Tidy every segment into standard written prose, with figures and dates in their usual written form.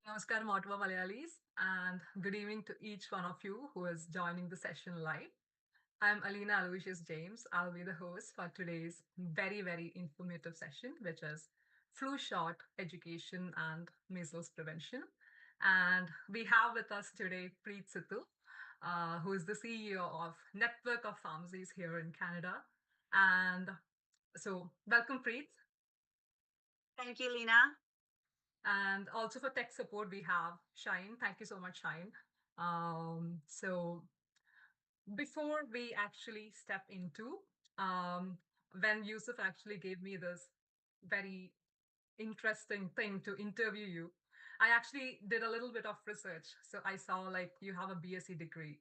Namaskaram, Ottawa Malayalis, and good evening to each one of you who is joining the session live. I'm Aleena Aloysius James. I'll be the host for today's very informative session, which is flu shot education and measles prevention. And we have with us today Preet Sidhu, who is the CEO of Network of Pharmacies here in Canada. And so, welcome, Preet. Thank you, Lena. And also for tech support, we have Shine. Thank you so much, Shine. So before we actually step into, um, when Yusuf actually gave me this very interesting thing to interview you, I actually did a little bit of research. So I saw like you have a BSc degree,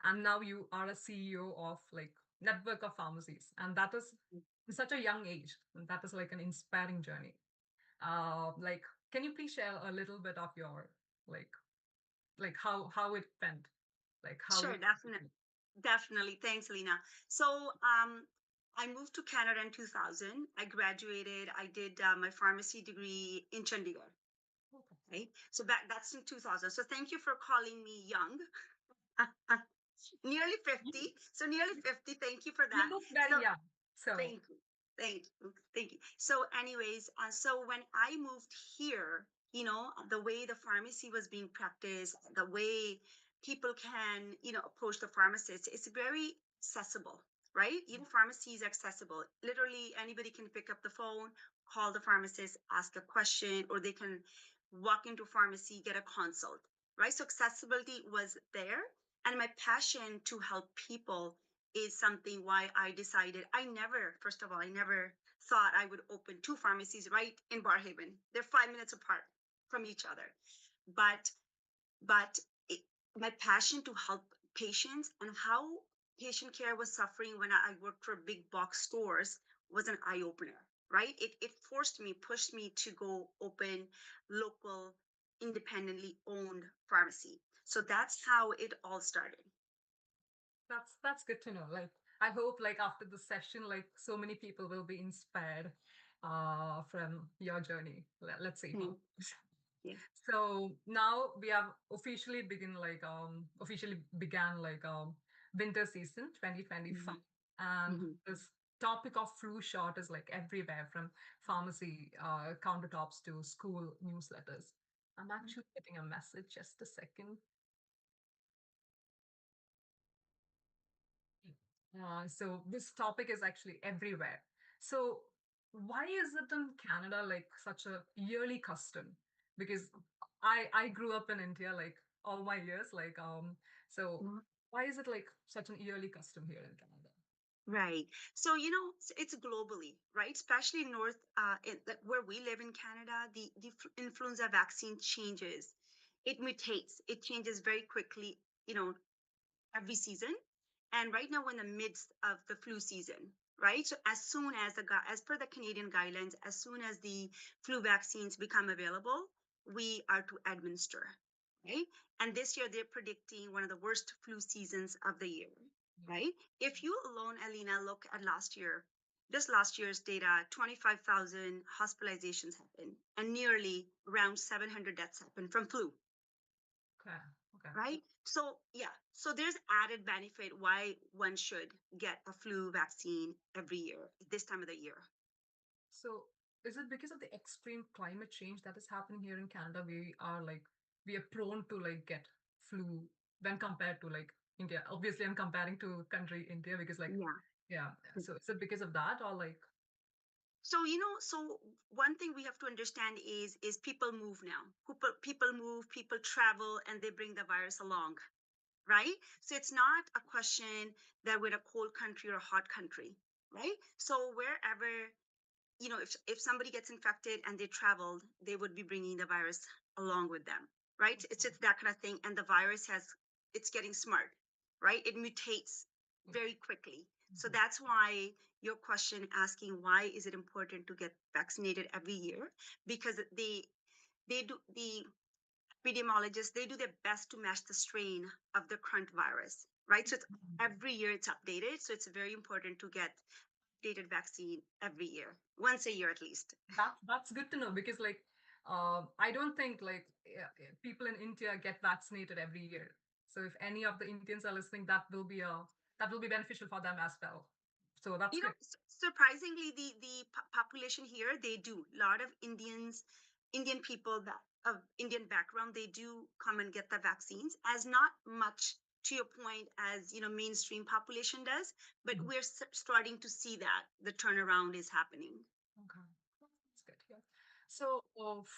and now you are a CEO of like network of pharmacies, and that is in such a young age. And that is like an inspiring journey. Like, can you please share a little bit of your like how it went, like how Sure, you. definitely. Thanks, Lena. I moved to Canada in 2000. I graduated. I did my pharmacy degree in Chandigarh. Okay. Right. So that's in 2000. So thank you for calling me young. Nearly You, 50. So nearly 50. Thank you for you that. look very So young. So thank you. Thank you. So, anyways, so when I moved here, the way the pharmacy was being practiced, the way people can, approach the pharmacist, it's very accessible, right? Pharmacy is accessible. Literally, anybody can pick up the phone, call the pharmacist, ask a question, or they can walk into pharmacy, get a consult, right? So, accessibility was there. And my passion to help people is something why I decided first of all, I never thought I would open two pharmacies right in Barhaven. They're 5 minutes apart from each other. But but it, my passion to help patients and how patient care was suffering when I worked for big box stores was an eye opener, right? It pushed me to go open local, independently owned pharmacy. So that's how it all started. that's good to know. Like I hope like after the session, like so many people will be inspired from your journey. Let's see how. Hmm. Yeah. So now we have officially began like winter season 2025, Mhm. and Mhm. this topic of flu shot is like everywhere from pharmacy countertops to school newsletters. I'm actually getting a message, just a second. So this topic is actually everywhere. So why is it in Canada like such a yearly custom? Because I grew up in India like all my years. So Mhm. why is it like such an yearly custom here in Canada? Right. So, it's globally, right? Especially north, like where we live in Canada, the influenza vaccine changes. It mutates. It changes very quickly, every season. And right now we're in the midst of the flu season, right? So as soon as as per the Canadian guidelines, as soon as the flu vaccines become available, we are to administer, right? And this year they're predicting one of the worst flu seasons of the year, right? If you alone, Alina, look at last year, just last year's data, 25,000 hospitalizations happened and nearly around 700 deaths happened from flu, Okay, okay. right? So yeah, so there's added benefit why one should get a flu vaccine every year at this time of the year. So is it because of the extreme climate change that is happening here in Canada? We are prone to like get flu when compared to like India. Obviously, I'm comparing to country India because like Yeah. yeah. So is it because of that or like So so one thing we have to understand is people move now. People move, people travel, and they bring the virus along, right? So it's not a question that we're a cold country or a hot country, right? So wherever if somebody gets infected and they traveled, they would be bringing the virus along with them, right? It's just that kind of thing. And the virus it's getting smart, right? It mutates very quickly. So Mhm. that's why your question asking why is it important to get vaccinated every year? Because the epidemiologists, they do their best to match the strain of the current virus, right? So every year it's updated. So it's very important to get updated vaccine every year, once a year at least. That's good to know because like I don't think like people in India get vaccinated every year. So if any of the Indians are listening, that will be beneficial for them as well. So that's good. Surprisingly, the population here, they do. A lot of Indian people that of Indian background, they do come and get the vaccines, as not much to your point as mainstream population does, but Mhm. we're starting to see that the turnaround is happening. Okay, that's good. Yeah. So,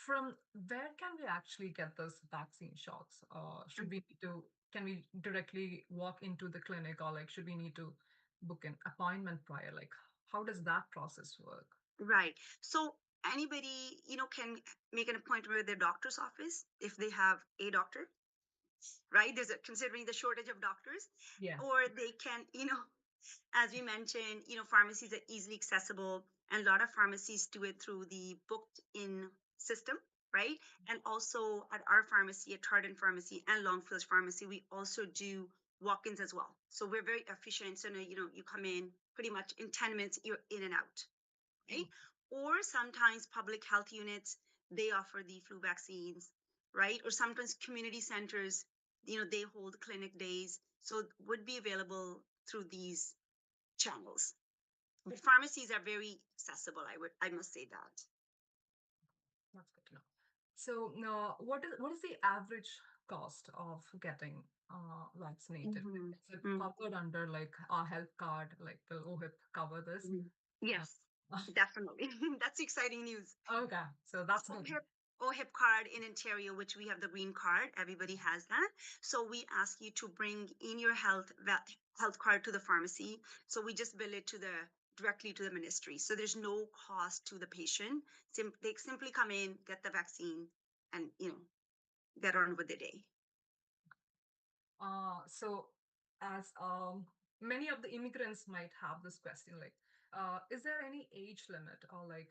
from where can we actually get those vaccine shots? Should we need to? Can we directly walk into the clinic, or like should we need to book an appointment prior? Like, how does that process work? Right. So anybody, can make an appointment with their doctor's office if they have a doctor, right? Considering the shortage of doctors, Yeah. or they can, as we mentioned, pharmacies are easily accessible, and a lot of pharmacies do it through the booked in system, right? And also at our pharmacy, at Tartan Pharmacy and Longfields Pharmacy, we also do walk-ins as well. So we're very efficient. So, you come in pretty much in 10 minutes, you're in and out, right? Or sometimes public health units, they offer the flu vaccines, right? Or sometimes community centers, they hold clinic days. So it would be available through these channels. But pharmacies are very accessible. I must say that. That's good to know. So now, what is the average cost of getting vaccinated? Mm-hmm. Is it covered under like our health card? Like will OHIP cover this? Mm-hmm. Uh, Yes, definitely. That's exciting news. okay, so that's good. OHIP card in Ontario, which we have the green card, everybody has that. So we ask you to bring in your health card to the pharmacy. So we just bill it directly to the ministry. So there's no cost to the patient. They simply come in, get the vaccine, and get on with the day. So as many of the immigrants might have this question, like, is there any age limit or like,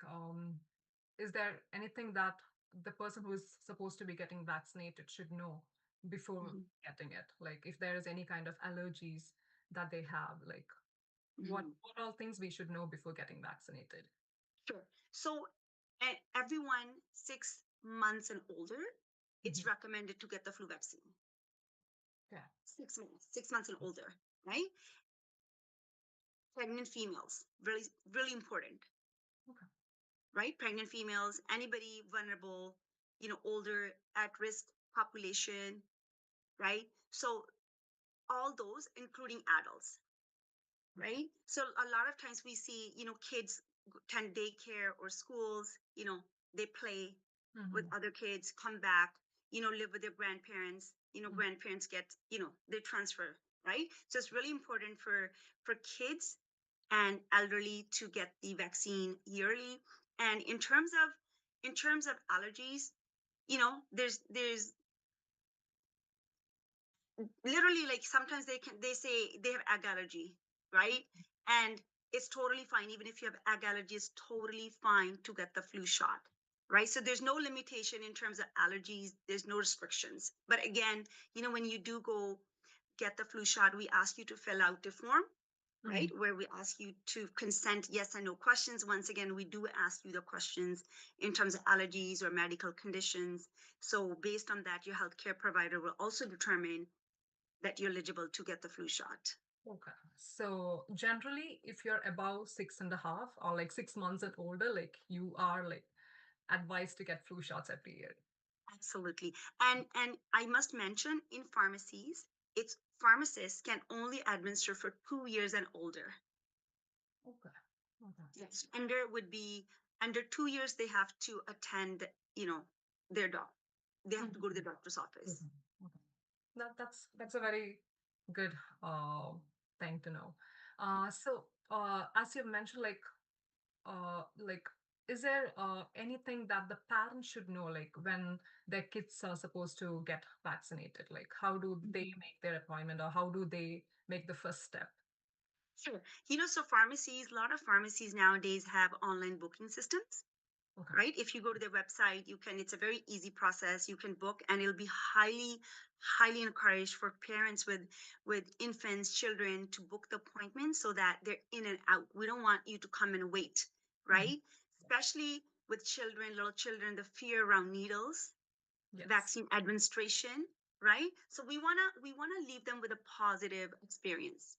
is there anything that the person who is supposed to be getting vaccinated should know before Mhm, getting it? Like, if there is any kind of allergies that they have, like, mhm. what all things we should know before getting vaccinated? Sure. So everyone 6 months and older, it's Mhm. recommended to get the flu vaccine. Yeah. 6 months, 6 months and older, right? Pregnant females, really, really important, Okay. right? Pregnant females, anybody vulnerable, older, at risk population, right? So all those, including adults, right? So a lot of times we see, kids attend daycare or schools, they play with Mhm. other kids, come back, live with their grandparents, grandparents get, they transfer, right? So it's really important for kids and elderly to get the vaccine yearly. And in terms of allergies, there's literally, like, sometimes they say they have egg allergy, right? And it's totally fine. Even if you have egg allergy, it's totally fine to get the flu shot, right? So there's no limitation in terms of allergies, there's no restrictions. But again, when you do go get the flu shot, we ask you to fill out the form, right, Mhm. where we ask you to consent, yes and no questions. Once again, we do ask you the questions in terms of allergies or medical conditions. So based on that, your healthcare provider will also determine that you're eligible to get the flu shot. Okay. So generally, if you're above 6.5 or like 6 months and older, like you are like advised to get flu shots every year. Absolutely. And I must mention, in pharmacies, it's pharmacists can only administer for 2 years and older. Okay. Okay. Yes. Under 2 years, they have to attend, their doc. They have to go to the Mhm. doctor's office. Mhm. Okay. That's a very good thing to know. So as you mentioned, like is there anything that the parents should know like when their kids are supposed to get vaccinated? Like how do they Mhm. make their appointment or how do they make the first step? Sure. So a lot of pharmacies nowadays have online booking systems, Okay. right? If you go to their website, it's a very easy process. You can book, and it'll be highly, highly encouraged for parents with infants, children, to book the appointment so that they're in and out. We don't want you to come and wait, Mhm. right? Especially with children, little children, the fear around needles, Yes. vaccine administration, right? So we wanna leave them with a positive experience,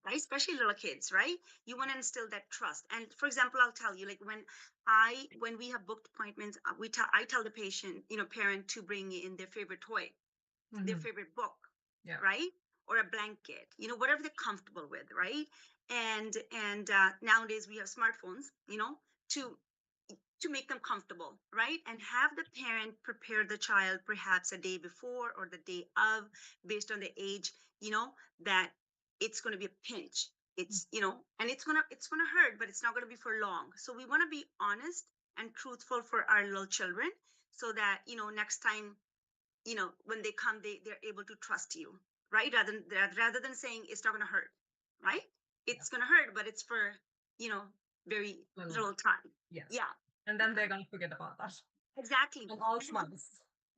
right? Especially little kids, right? You want to instill that trust. And for example, I'll tell you, like when we have booked appointments, I tell the patient, parent to bring in their favorite toy, their Hmm. favorite book, Yeah. right? Or a blanket, whatever they're comfortable with, right? And nowadays we have smartphones, to make them comfortable, right? And have the parent prepare the child perhaps a day before or the day of, based on the age, that it's going to be a pinch. And it's gonna hurt, but it's not going to be for long. So we want to be honest and truthful for our little children, so that next time, when they come, they're able to trust you, right? Rather than saying it's not going to hurt, right? Yeah. It's going to hurt, but it's for you know very Little bit. little time. Yes. Yeah, And then yeah, they're gonna forget about that. exactly. And all And then smiles.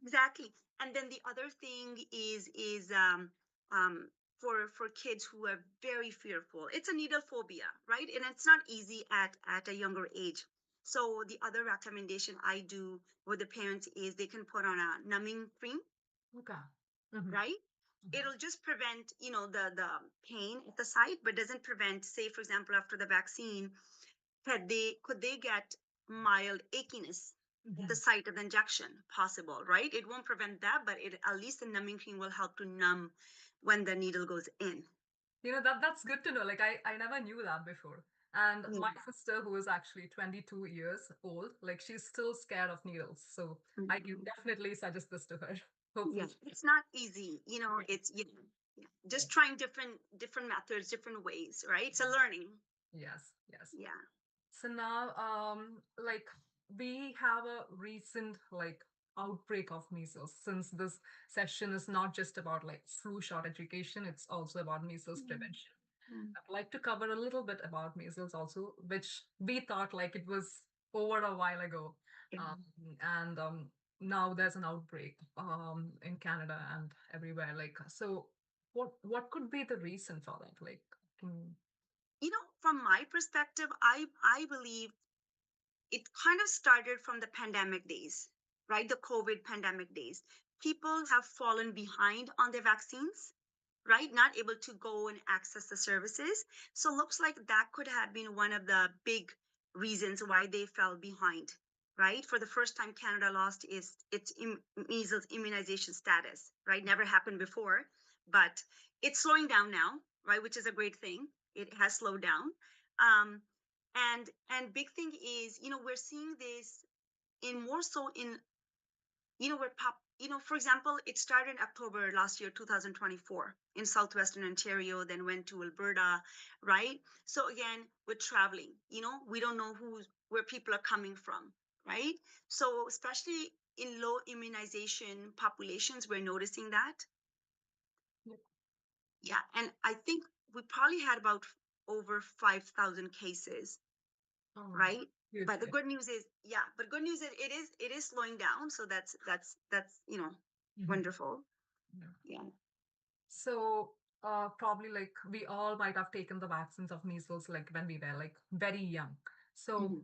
exactly. And then the other thing is um for kids who are very fearful, it's a needle phobia, right? And it's not easy at a younger age. So the other recommendation I do with the parents is they can put on a numbing cream, Okay. Hmm. right? It'll just prevent, the pain at the site, but doesn't prevent, say, for example, after the vaccine, could they get mild achiness at the Hmm. site of the injection? Possible, right? It won't prevent that, but at least the numbing cream will help to numb when the needle goes in. That's good to know. Like I never knew that before. And Yeah. my sister, who is actually 22 years old, like she's still scared of needles. So I can Mhm. definitely suggest this to her. Yeah, Hopefully. it's not easy. It's yeah, Yeah. just trying different methods, different ways, right? It's a learning. Yes, yes. Yeah. So now, like we have a recent like outbreak of measles. Since this session is not just about like flu shot education, it's also about measles Mm, prevention. mm, I'd like to cover a little bit about measles also, which we thought like it was over a while ago, yeah. um, and now there's an outbreak in Canada and everywhere. Like, so what could be the reason for that? Like, can, From my perspective, I believe it kind of started from the pandemic days, right? The COVID pandemic days. People have fallen behind on their vaccines, right? Not able to go and access the services. So looks like that could have been one of the big reasons why they fell behind, right? For the first time, Canada lost its measles immunization status, right? Never happened before, but it's slowing down now, right? Which is a great thing. It has slowed down. Um, and big thing is, we're seeing this in more so in, where for example, it started in October last year, 2024, in southwestern Ontario, then went to Alberta, right? So again, with traveling, we don't know where people are coming from, right? So especially in low immunization populations, we're noticing that. Yeah, and I think we probably had about over 5,000 cases, oh, right? huge. But the good news is, yeah, but good news is it is slowing down, so that's Mhm. wonderful. Yeah. Yeah. So, probably like we all might have taken the vaccines of measles like when we were like very young. So Mhm.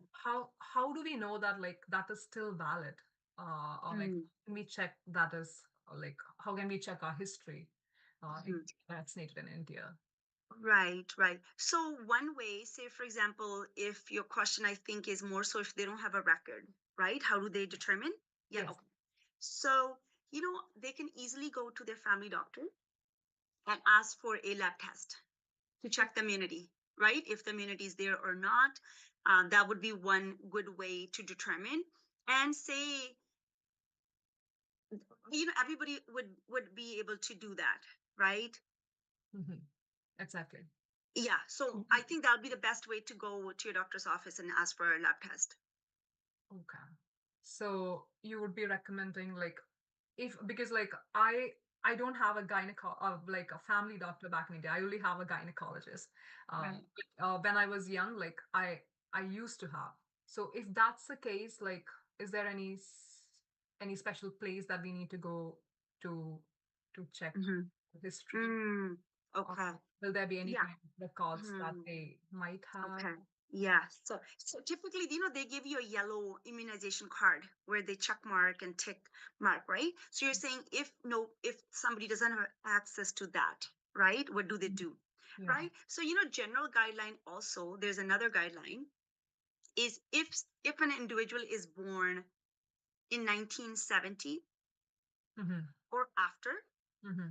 how do we know that like that is still valid? Or like Mm, can we check that is like how can we check our history if mhm. we're vaccinated in India? Right, right. So one way, say for example, if your question, I think, is more so if they don't have a record, right? How do they determine? Yeah, Yes. okay. So, they can easily go to their family doctor and ask for a lab test to check the immunity, right? If the immunity is there or not. That would be one good way to determine. And say, everybody would be able to do that, right? Hmm. Exactly. Yeah. So I think that would be the best way to go to your doctor's office and ask for a lab test. Okay. So you would be recommending like if because like I don't have a like a family doctor back in India. I only have a gynecologist. Right. When I was young, like I used to have. So if that's the case, like is there any special place that we need to go to to check Mm-hmm. history? Mm, Or okay. will there be any Yeah. kind of records that Hmm. they might have? Okay. Yeah. So typically, they give you a yellow immunization card where they check mark and tick mark, right? So you're saying if somebody doesn't have access to that, right? What do they Mhm. do? Yeah. Right? So general guideline also, there's another guideline is if an individual is born in 1970 Hmm. or after, Hmm.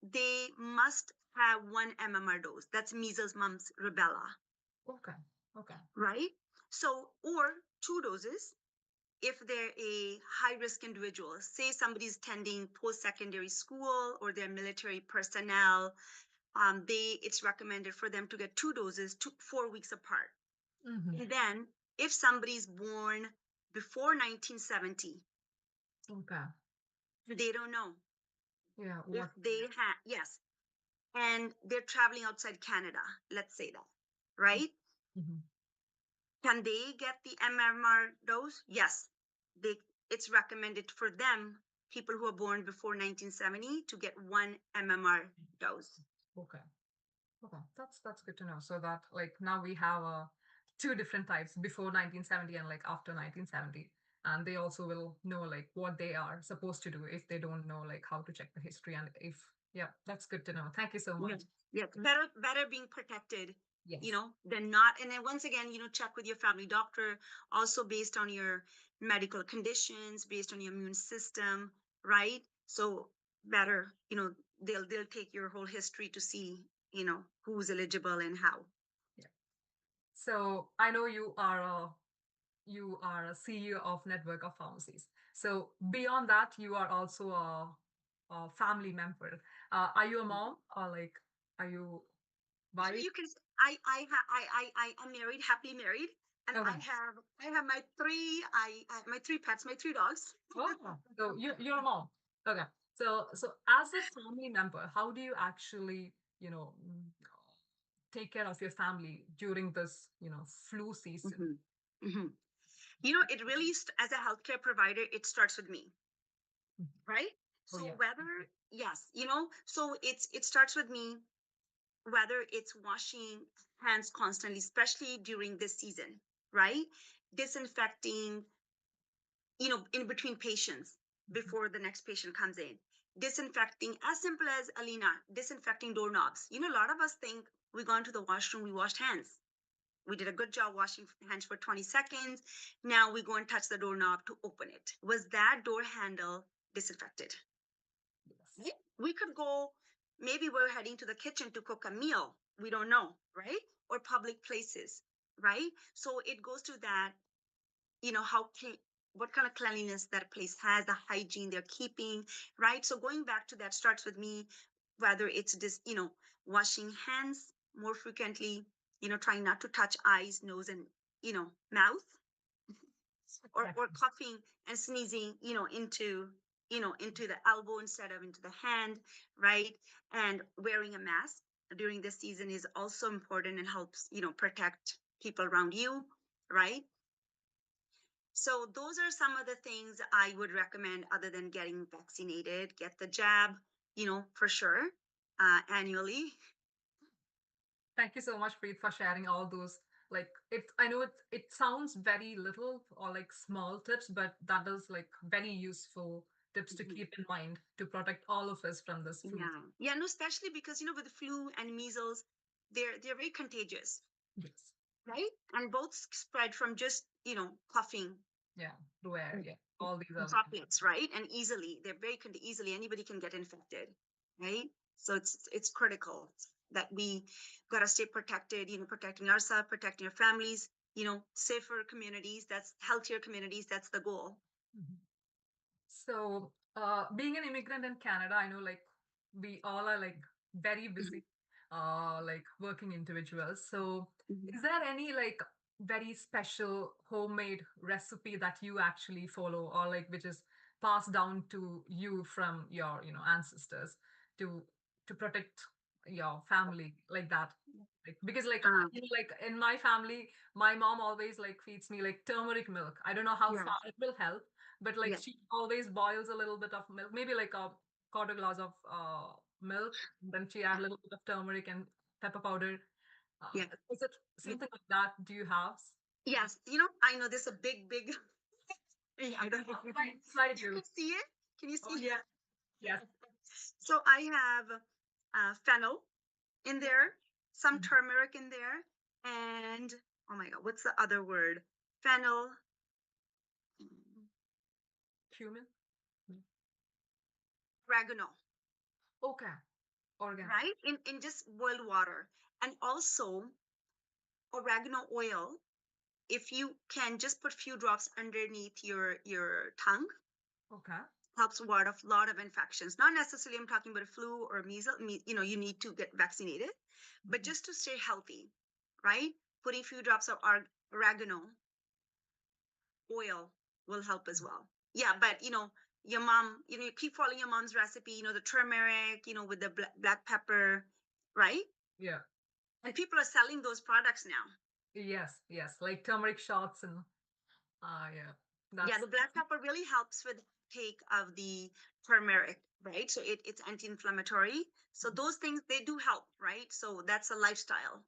they must have one MMR dose. That's measles, mumps, rubella, Okay. Okay. right? So, or two doses if they're a high risk individual, say somebody's attending post secondary school or they're military personnel, it's recommended for them to get two doses 4 weeks apart. Hmm. And then if somebody's born before 1970, Okay. they don't know Yeah. if What? they have, yes, and they're traveling outside Canada, let's say that, right? Hmm. Can they get the MMR dose? Yes. They it's recommended for them, people who are born before 1970, to get one MMR dose. Okay. Okay. That's good to know. So that like now we have two different types before 1970 and like after 1970. And they also will know like what they are supposed to do if they don't know like how to check the history and if yeah, that's good to know. Thank you so Yeah. much. Yeah. Better being protected, Yes. than not. And then once again, check with your family doctor, also based on your medical conditions, based on your immune system, right? So better, they'll take your whole history to see, who's eligible and how. Yeah. So I know you are a CEO of network of pharmacies. So beyond that, you are also a family member. Are you a mom or like are you So wife? you can I'm married, happily married, and Okay. I have my three pets, my three dogs. Oh, so you're a mom. Okay. So as a family member, how do you actually, take care of your family during this, flu season? Hmm. Hmm. It really as a healthcare provider, it starts with me, Mhm. right? Oh So yeah. whether yes, so it starts with me, whether it's washing hands constantly, especially during this season, right? Disinfecting, in between patients Mhm. before the next patient comes in. Disinfecting, as simple as Aleena, disinfecting doorknobs. A lot of us think we go into the washroom, we washed hands. We did a good job washing hands for 20 seconds. Now we go and touch the doorknob to open it. Was that door handle disinfected? Yes. Right? We could go, maybe we're heading to the kitchen to cook a meal. We don't know, right? Or public places, right? So it goes to that, how what kind of cleanliness that place has, the hygiene they're keeping, right? So going back to that starts with me, whether it's this, washing hands more frequently, trying not to touch eyes, nose, and mouth, or Exactly. coughing and sneezing, into the elbow instead of into the hand, right? And wearing a mask during this season is also important and helps, protect people around you, right? So those are some of the things I would recommend other than getting vaccinated. Get the jab, for sure, annually. Thank you so much, Preet, for sharing all those. Like I know it sounds very little or like small tips, but that is like very useful tips to Mhm. keep in mind to protect all of us from this flu. Yeah, yeah, no, especially because with the flu and measles, they're very contagious, Yes. right? And both spread from just coughing, Yeah. Through air. mm, Yeah. All these are like droplets, right? And easily they're very easily anybody can get infected, right? So it's critical that we got to stay protected, protecting ourselves, protecting our families, safer communities, that's healthier communities, that's the goal. Mhm. So, being an immigrant in Canada, I know like we all are like very Mhm, busy, like working individuals. So, mhm, is there any like very special homemade recipe that you actually follow, or like which is passed down to you from your, ancestors to to protect your family like that? Like, because like uh, like in my family, my mom always like feeds me like turmeric milk. I don't know how far yeah, it will help, but like yeah, she always boils a little bit of milk, maybe like a quarter glass of milk. Then she add a little bit of turmeric and pepper powder. Yeah. Is it Yeah. something like that? Do you have? Yes. I know this is a big. I don't know if Right beside you you. can see it. Can you Oh see? yeah. Yes. So I have fennel in there, some Mhm. turmeric in there, and oh my god, what's the other word? Fennel, mm, Cumin. Mm. oregano, Okay. Organ. right? In just boiled water, and also oregano oil. If you can just put few drops underneath your tongue, Okay. helps ward off a lot of infections. Not necessarily I'm talking about a flu or measles. You need to get vaccinated, but Mhm. just to stay healthy, right? Putting few drops of oregano oil will help as well. Yeah, but your mom, you keep following your mom's recipe. The turmeric, with the black pepper, right? Yeah. And people are selling those products now. Yes. Yes. Like turmeric shots and yeah. Yeah, That's the black pepper really helps with take of the turmeric, right? So it's anti-inflammatory. So those things they do help, right? So that's a lifestyle.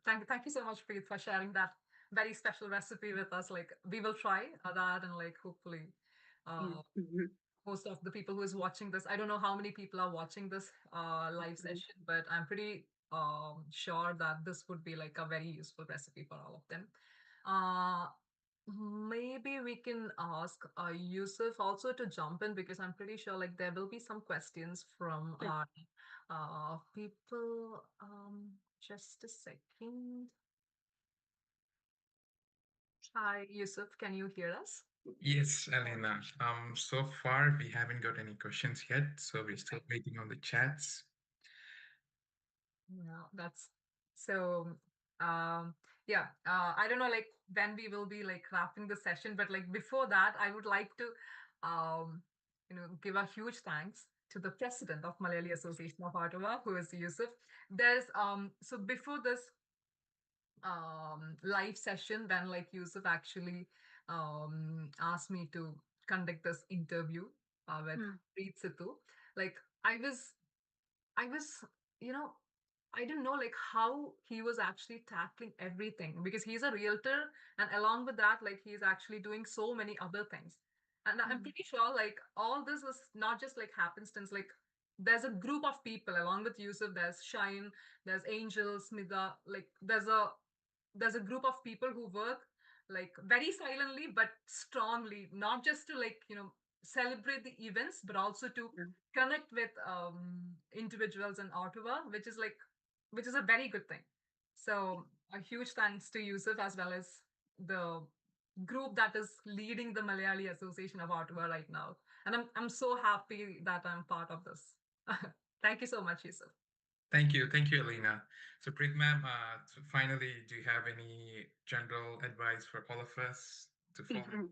thank you so much, Preet, for sharing that very special recipe with us. Like we will try that and like hopefully uh Mhm, most of the people who is watching this, I don't know how many people are watching this live mhm. session, but I'm pretty sure that this would be like a very useful recipe for all of them. uh Maybe we can ask Yusuf also to jump in because I'm pretty sure like there will be some questions from Sure. our people. Just a second. Hi, Yusuf, can you hear us? Yes, Aleena. So far we haven't got any questions yet, so we're still Okay. waiting on the chats. Yeah, that's so yeah, I don't know like when we will be like wrapping the session, but like before that, I would like to give a huge thanks to the president of Malayali Association of Ottawa, who is Yusuf. There's so before this live session, then like Yusuf actually asked me to conduct this interview with Mm, Preet Sidhu. Like I was, you know, I didn't know like how he was actually tackling everything because he's a realtor, and along with that, like he's actually doing so many other things. And I'm mm, pretty sure like all this is not just like happenstance. Like there's a group of people along with Yusuf. There's Shine, there's Angel, Smita. Like there's a group of people who work like very silently but strongly, not just to like celebrate the events, but also to mm, connect with individuals in Ottawa, which is a very good thing. So a huge thanks to Yusuf as well as the group that is leading the Malayali Association of Ottawa right now. And I'm so happy that I'm part of this. Thank you so much, Yusuf. Thank you, Aleena. So, Preet ma'am, so finally, do you have any general advice for all of us to follow? mhm.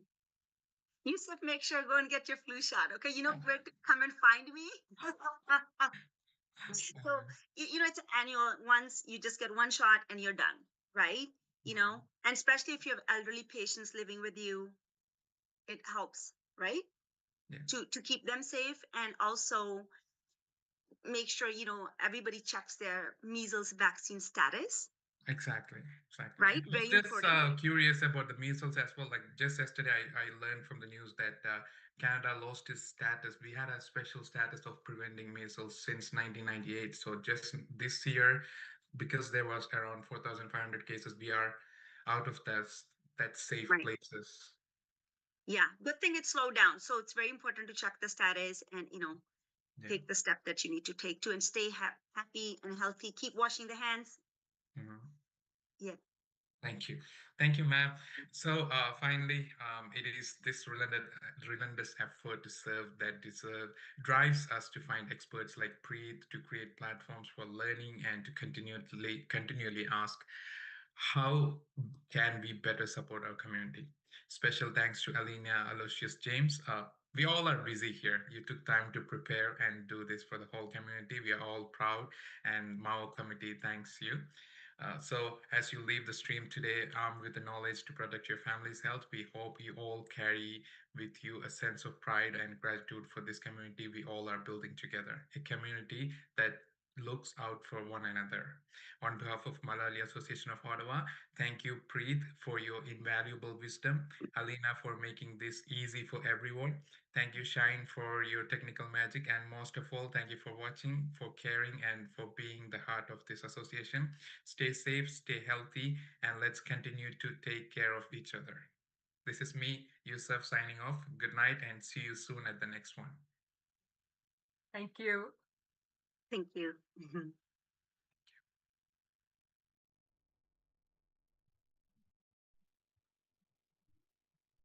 Yusuf, make sure go and get your flu shot. Okay, you know where to come and find me. So it's an annual. Once you just get one shot and you're done, right? Mhm. And especially if you have elderly patients living with you, it helps, right? Yeah. To keep them safe and also make sure everybody checks their measles vaccine status, Exactly, exactly. right? I was Very just important. curious about the measles as well. Like just yesterday, I learned from the news that Canada lost its status. We had a special status of preventing measles since 1998. So just this year, because there was around 4,500 cases, we are out of that safe Right. places. Yeah, good thing it slowed down. So it's very important to check the status and Yeah. take the step that you need to take to and stay happy and healthy. Keep washing the hands. Mhm. Yeah. Thank you. Thank you, ma'am. So finally, it is this relentless effort to serve that deserve drives us to find experts like Preet to create platforms for learning and to continually ask, how can we better support our community? Special thanks to Aleena Aloysius James. We all are busy here. You took time to prepare and do this for the whole community. We are all proud, and Mao committee thanks you. So, as you leave the stream today, armed with the knowledge to protect your family's health, we hope you all carry with you a sense of pride and gratitude for this community we all are building together. A community that looks out for one another. On behalf of Malayali Association of Ottawa, thank you, Preet, for your invaluable wisdom. Aleena, for making this easy for everyone. Thank you, Shine, for your technical magic. And most of all, thank you for watching, for caring, and for being the heart of this association. Stay safe, stay healthy, and let's continue to take care of each other. This is me, Yusuf, signing off. Good night, and see you soon at the next one. Thank you. Thank you.